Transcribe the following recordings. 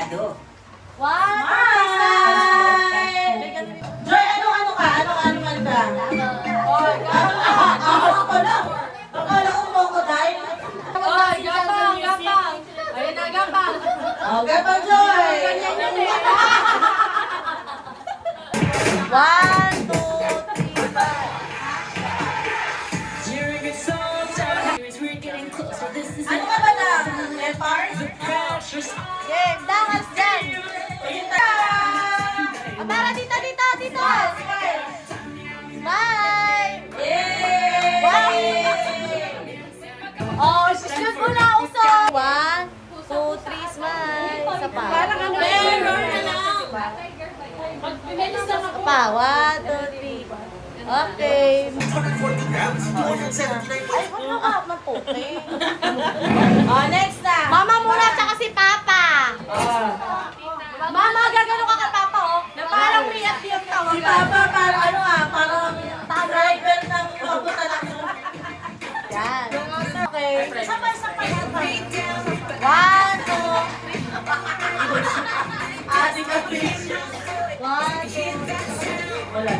Sigurado. One, Joy, ano ka? Ano ka? Ahas ko lang. Akala ko mo dahil. gapang. Ayun na, gapang. Okay pa, Joy. One, two, three, five. Ano ka ba na? Leopard? Game, dance dyan. Ayun na. Amara, dito. Smile. Yay! Wow. Oh, shoot mo na uso. One, two, three, smile. Isa pa. Parang ano, error na lang. Isa pa. One, two, three. Okay. Ay, huwag na ka maputi. Oh, next na. Mama muna, tsaka si Papa. Mama, gagano ka kay Papa, oh. Na parang react yung tawag. Si Papa, parang driver ng papunta ng Yan. Okay. Sabay. One, two. Ate ka, please. One, two. Wala.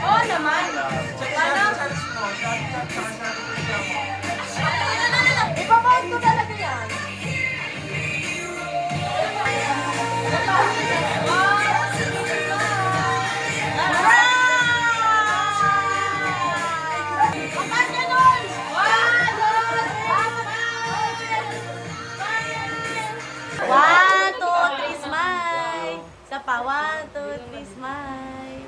Oo naman. Ipapost ko talaga yan. One, two, three, smile. Isa pa, one, two, three, smile.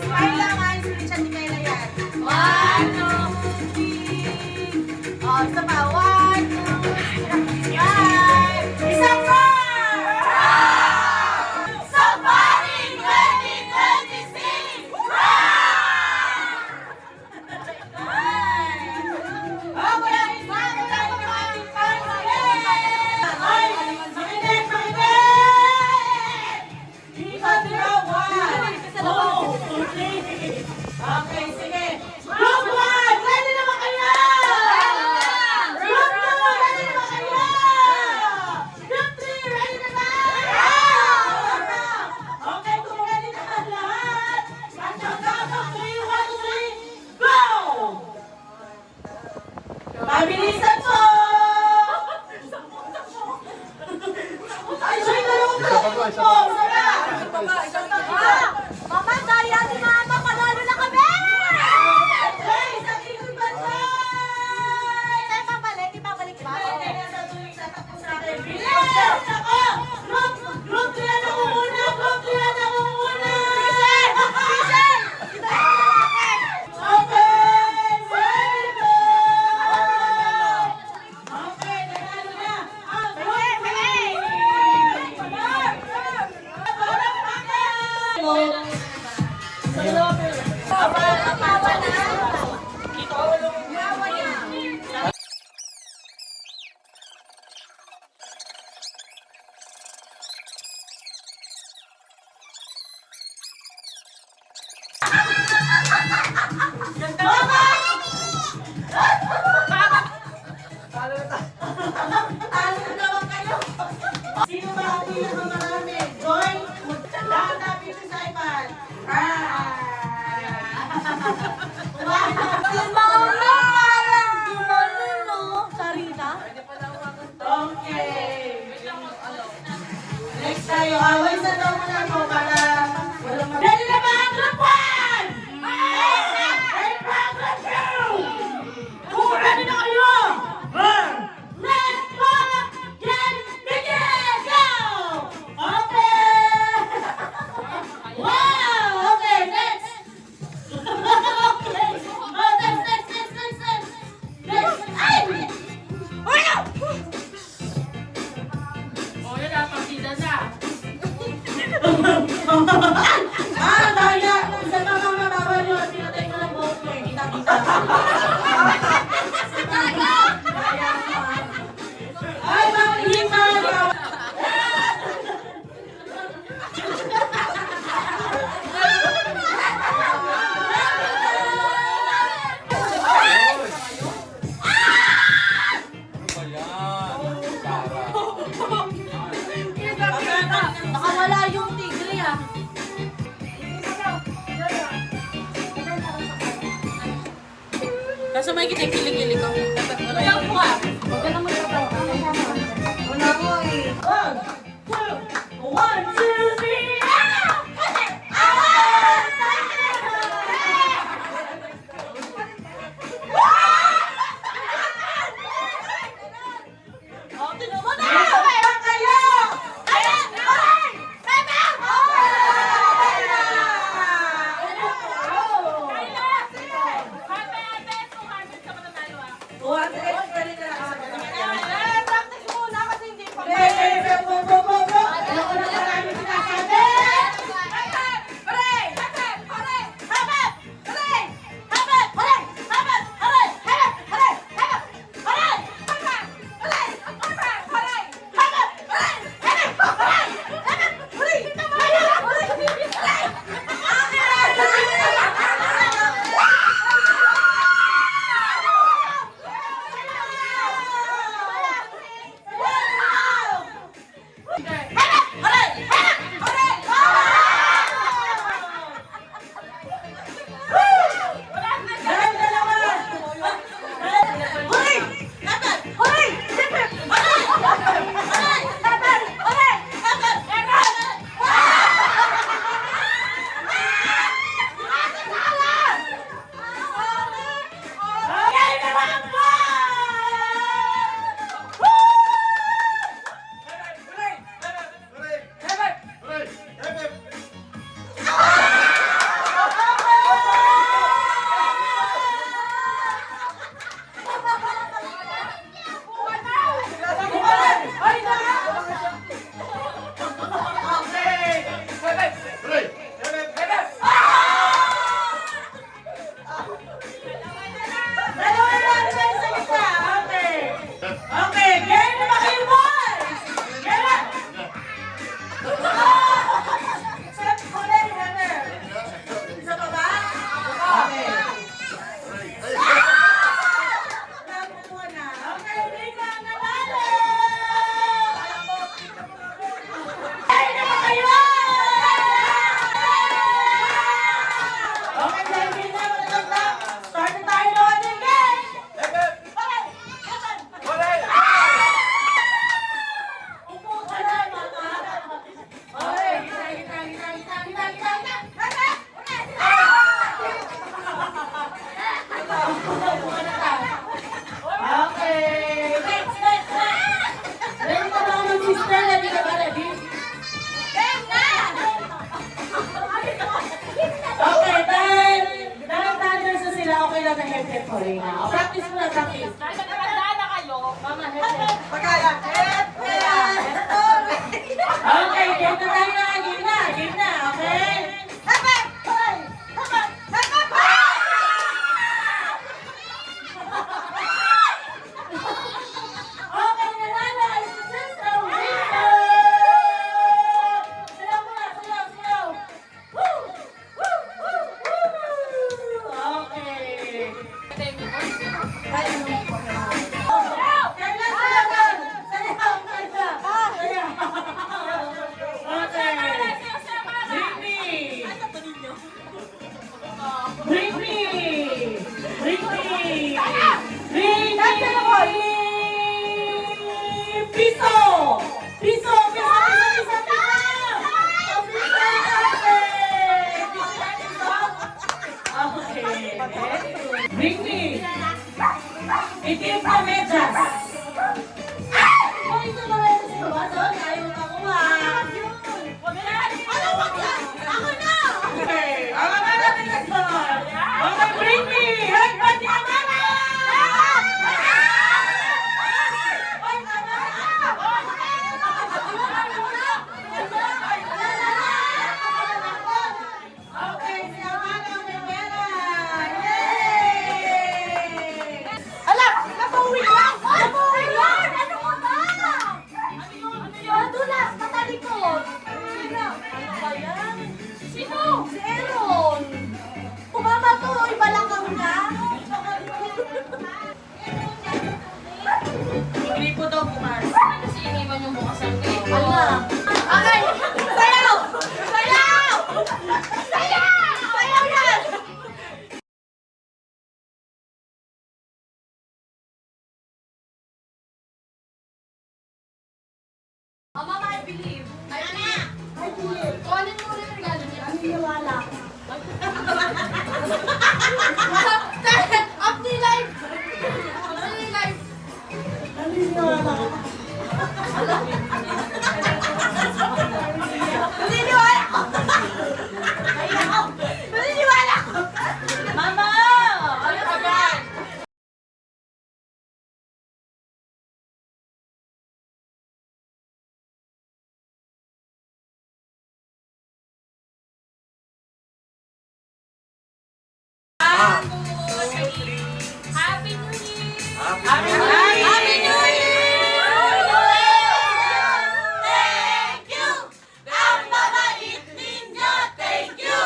Smile lang, ayos ulit siya ni Kayla yan. One, two, three. Oh, isa pa, one, two, three, five. Isa pa! Safari 2026! Oh, wala, Ay, makinig! Isa, dalawa, one. Oh, okay. Okay, sige. Group 1, ready na ba kayo? Group 2, ready na ba kayo? Group 3, ready na ba? Okay, kung ready na ka lahat, at the count of 3, 1, 2, 3, go! Mabilisan po! Ay, sa'yo na lang po! Isa na! Mama, daya ni Mama, panalo na kami! Hey, sa likod ba siya? Saan papalik? Ibabalik ba? Bilis! Ako! Group 3 na ako muna! Group 3 na ako muna! Okay! Ready go! Okay, nanalo na! Practice muna kasi hindi pa. Ano ko na marami sinasabi? Okay, game na ba kayo, boys? Game na! Isa pa ba? Okay. Okay, Rika, nanalo! Game na ba kayo? Okay, dahil na, start na tayo ng ating game! Upo ka na, mama. Okay, okay. Ready ka ba mga sister? Ready ka ba? Ready? Okay, dahil thunders na sila, okay lang na head-head ko rin na. Practice muna, practice. Mama, head-head. Okay, game na tayo na. Game na, okay? Okay, nanalo ay si Sister Rika! Silaw muna, silaw. Woo! Woo! Woo! Woo! Okay. Bring me! Itim na medyas! Ay, ito na rin si Bason. Ayaw na kuha. Okay, ang mga natin nagsunod. Okay, bring me! Headband ni Amara! Okay, si Amara ang may pera! Yay! Alam! Napauwi lang! Napauwi lang! Ano ka ba? Madulas! Matalikod! Ano ba yan? Sino? Si Aaron! Kumama to! Iba lang kang na! Gripo daw, Kumar. Kasi iniwan yung bukas ang gate. Ala! Okay! Sayaw! Sayaw! Sayaw! Sayaw yan! Mama, I believe. I believe. Kunin mo rin ang regalo niya. Naniniwala. Up the life! Up the life! Naniniwala ka. Happy New Year! Happy New Year! Thank you! Ang mabait ninyo! Thank you!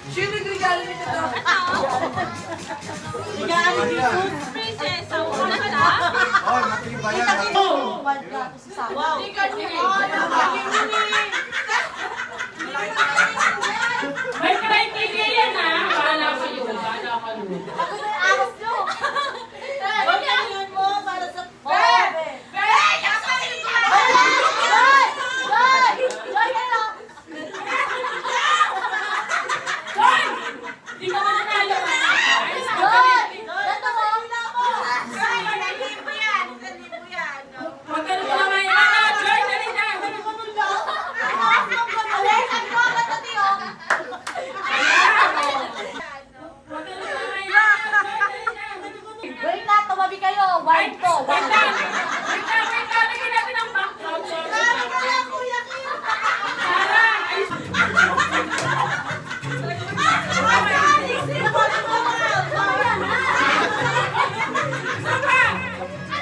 Sino yung regalo nito to? Regalo ni Jesus? Princess, wala ka na? Oh, matibay yan. Wow! May criteria yan ha. Bahala kayo. Bahala kayo. Huwag yan mo para sa... Hindi ka ba nanalo? Magkano ka naman yan? Joy, dali na. Dali mo nun lang. Magkano ka naman yan? Joy, dali na. Dali mo nun. Wait na, tumabi kayo. Wide to. Wait lang. Wait lang. Wait lang. Lagyan natin ang background. Sarah,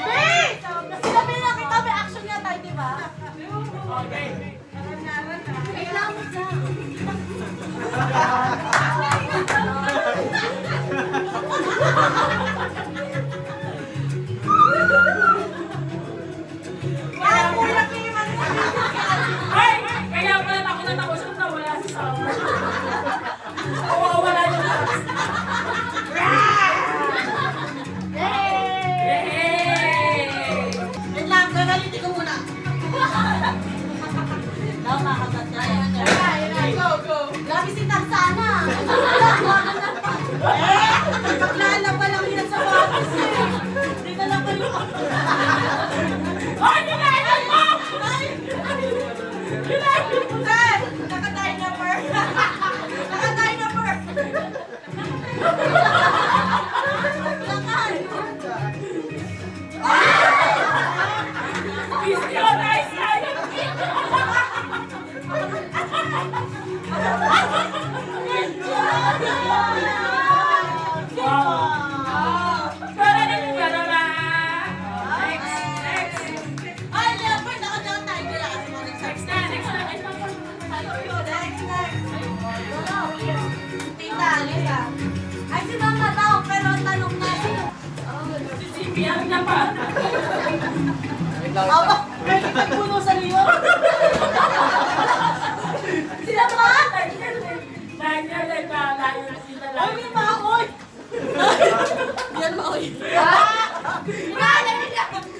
ay, Sinabi na kita, may action niya tayo, di ba? okay. Kailangan mo siya. Ay! Kaya pala ako na tapos na wala si Summer. Oo, wala yung box. Yay! Wait lang, gagalitin ko muna. Tama ka ba tayo? Go, go! Grabe si Tarzana. Paglalaba lang yan sa wakas eh. Hindi na lang kayo. Ay, nilailan mo! Dad! Nakatay number! Nakatay number! Visualize tayo! Para na yung dalawa. Next, next. Ay, Leopard! Nakadaan tayo kaya kasi mga Next na, next na. Next na. Next, next! Tita, Lisa. Ay, si Mama daw, pero ang tanong na siya. Si Zipi ang dapat. Aba, may kitagpuno sa liyo. Sila ba? Daniel, ay layo na sila Ay, may maoy! Yan maoy.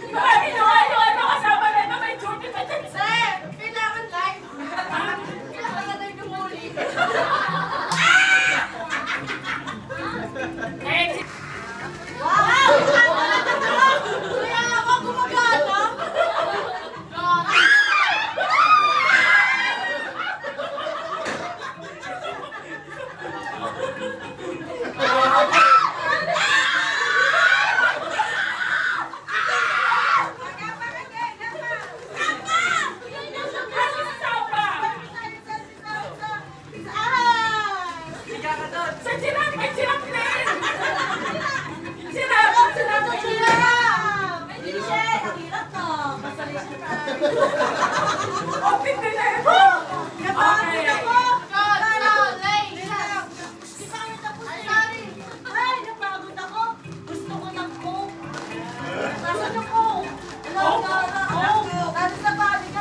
Marami nung ano kasama na ito, may duty pa dyan. Sir, kailangan live. Kailangan na tayo kumuli. Next. Wow! Kaya ako gumagana. Ano sa Sapa? Sa Chirap, kay Chirap din. Chirap, Chirap, kay Chirap. Open din na ito. Okay.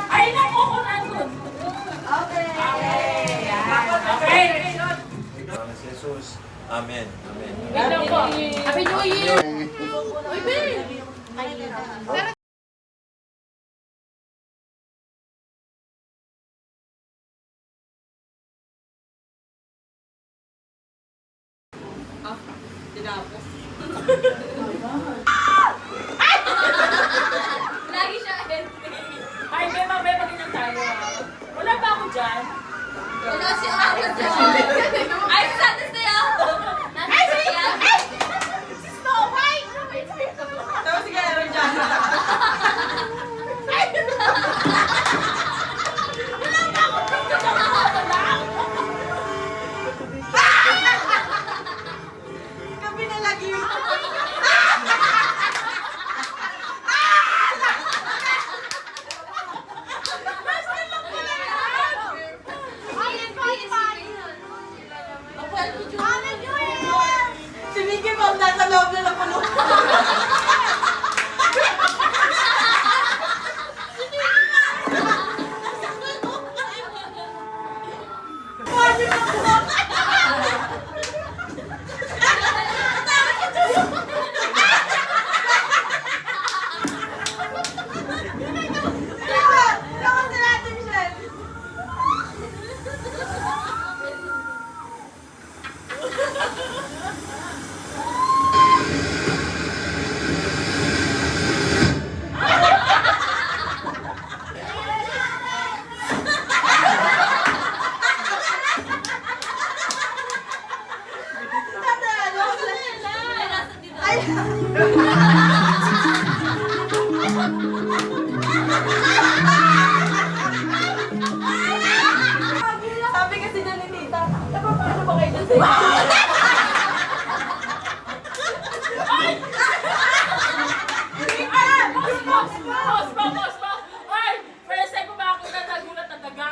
Ay, naku, kung nandun. Okay. Salamat sa Jesus. Amen. Amen. Wait lang po. Happy New Year. Tinapos. Lagi siya Ay, may mamaya mag-inang tayo. Wala ba ako dyan? Wala si Aaron dyan. Ay, si Santos na yan. Ay, si Ian. Si Snow White. Tapos si Aaron dyan. Wala pa ako dito. Wala. Si Mickey Mouse nasa loob na ng kulungan. Sabi kasi niya ni Tita, paano ba kayo dyan sa Boss! Ay! First time ko ba ako na nagulat na daga?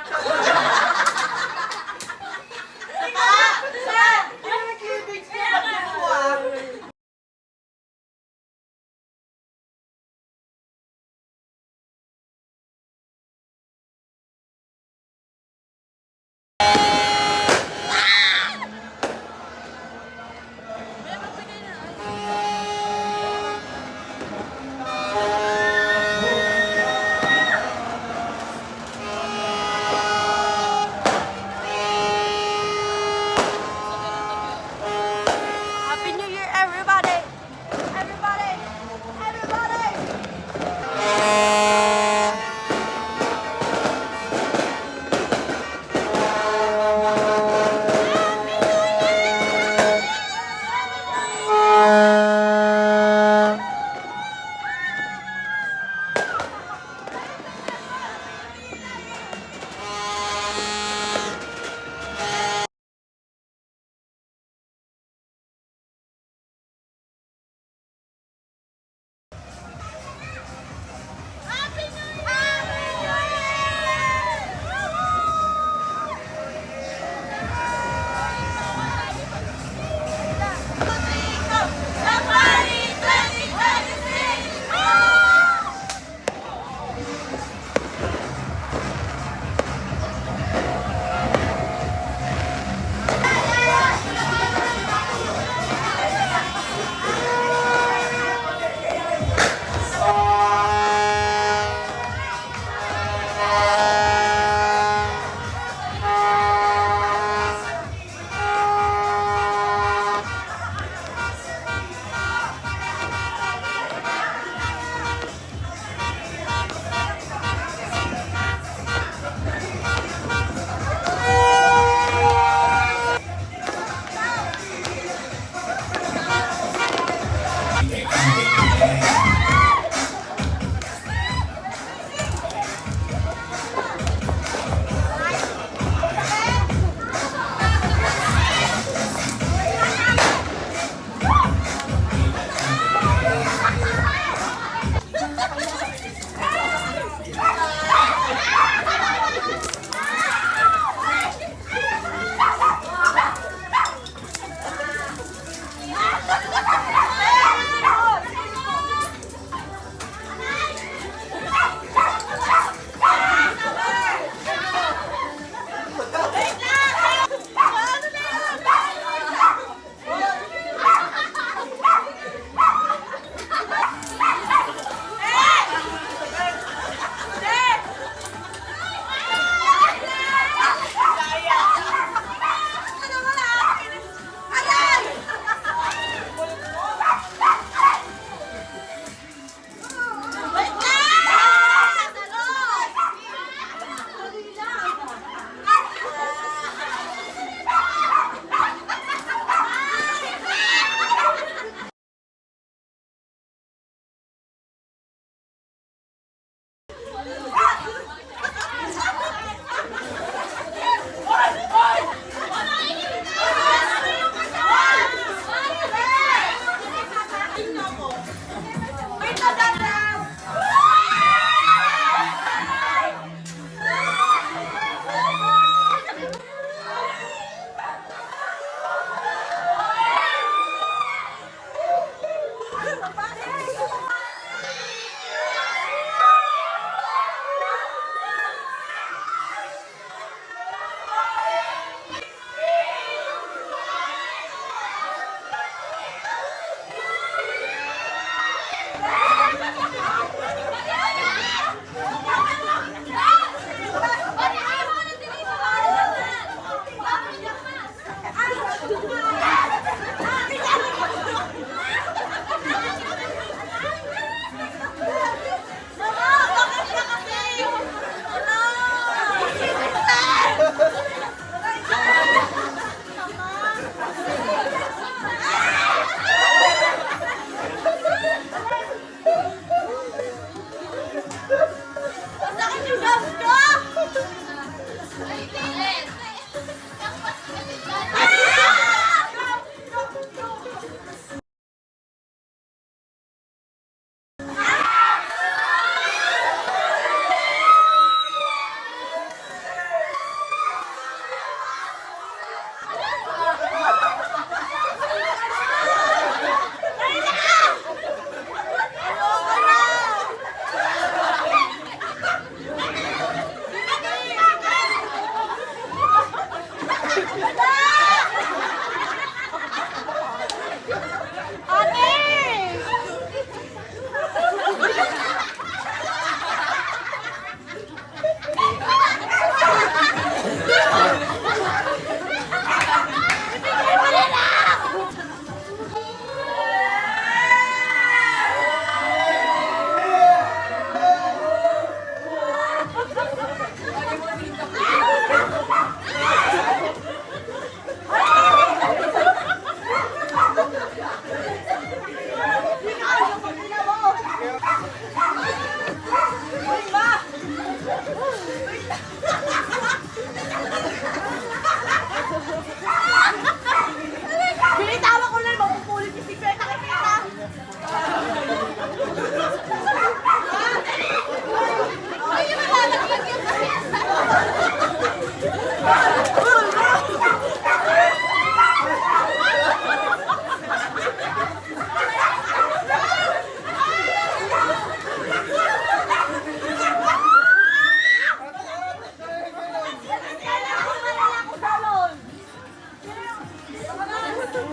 Betty,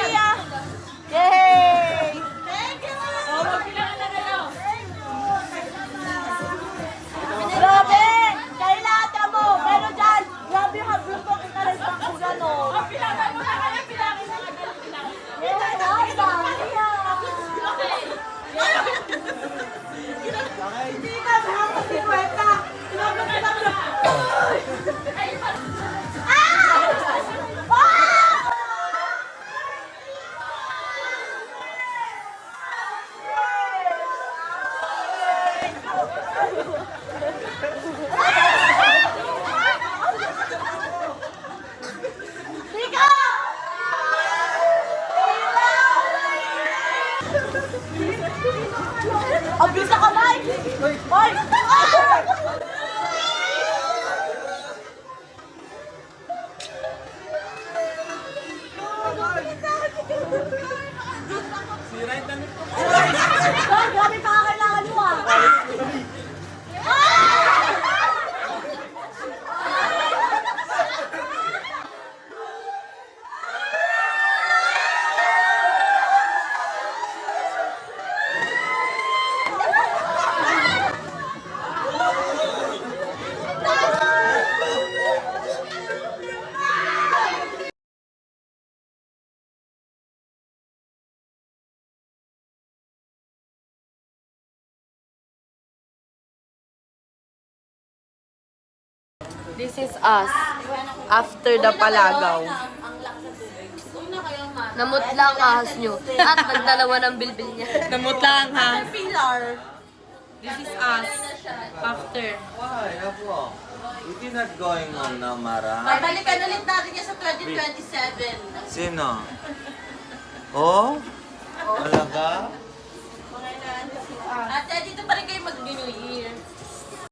Mia! Yay! Oh, magbilangan na kayo. Grabe! Kailangan mo! Pero dyan, grabe yung hagulong ko kita rin sa kugan, no? Oh, bilangan mo na kayo. Bilangin na kayo. Bilangin. Hindi ka nakakasikwenta. Abuse sa kamay! Hoy! Sira yung damit ko. Hoy, grabe pa kailangan mo ah! This is us after the palagaw. Namutla ang ahas nyo. At nagdalawa ng bilbil niya. Namutlang ha. Pillar. This is us after. Why? Ako? Hindi not going on na, Mara. Babalikan ulit natin niya sa 2027. Sino? Oh? Talaga? At dito pa rin kayo mag-New Year.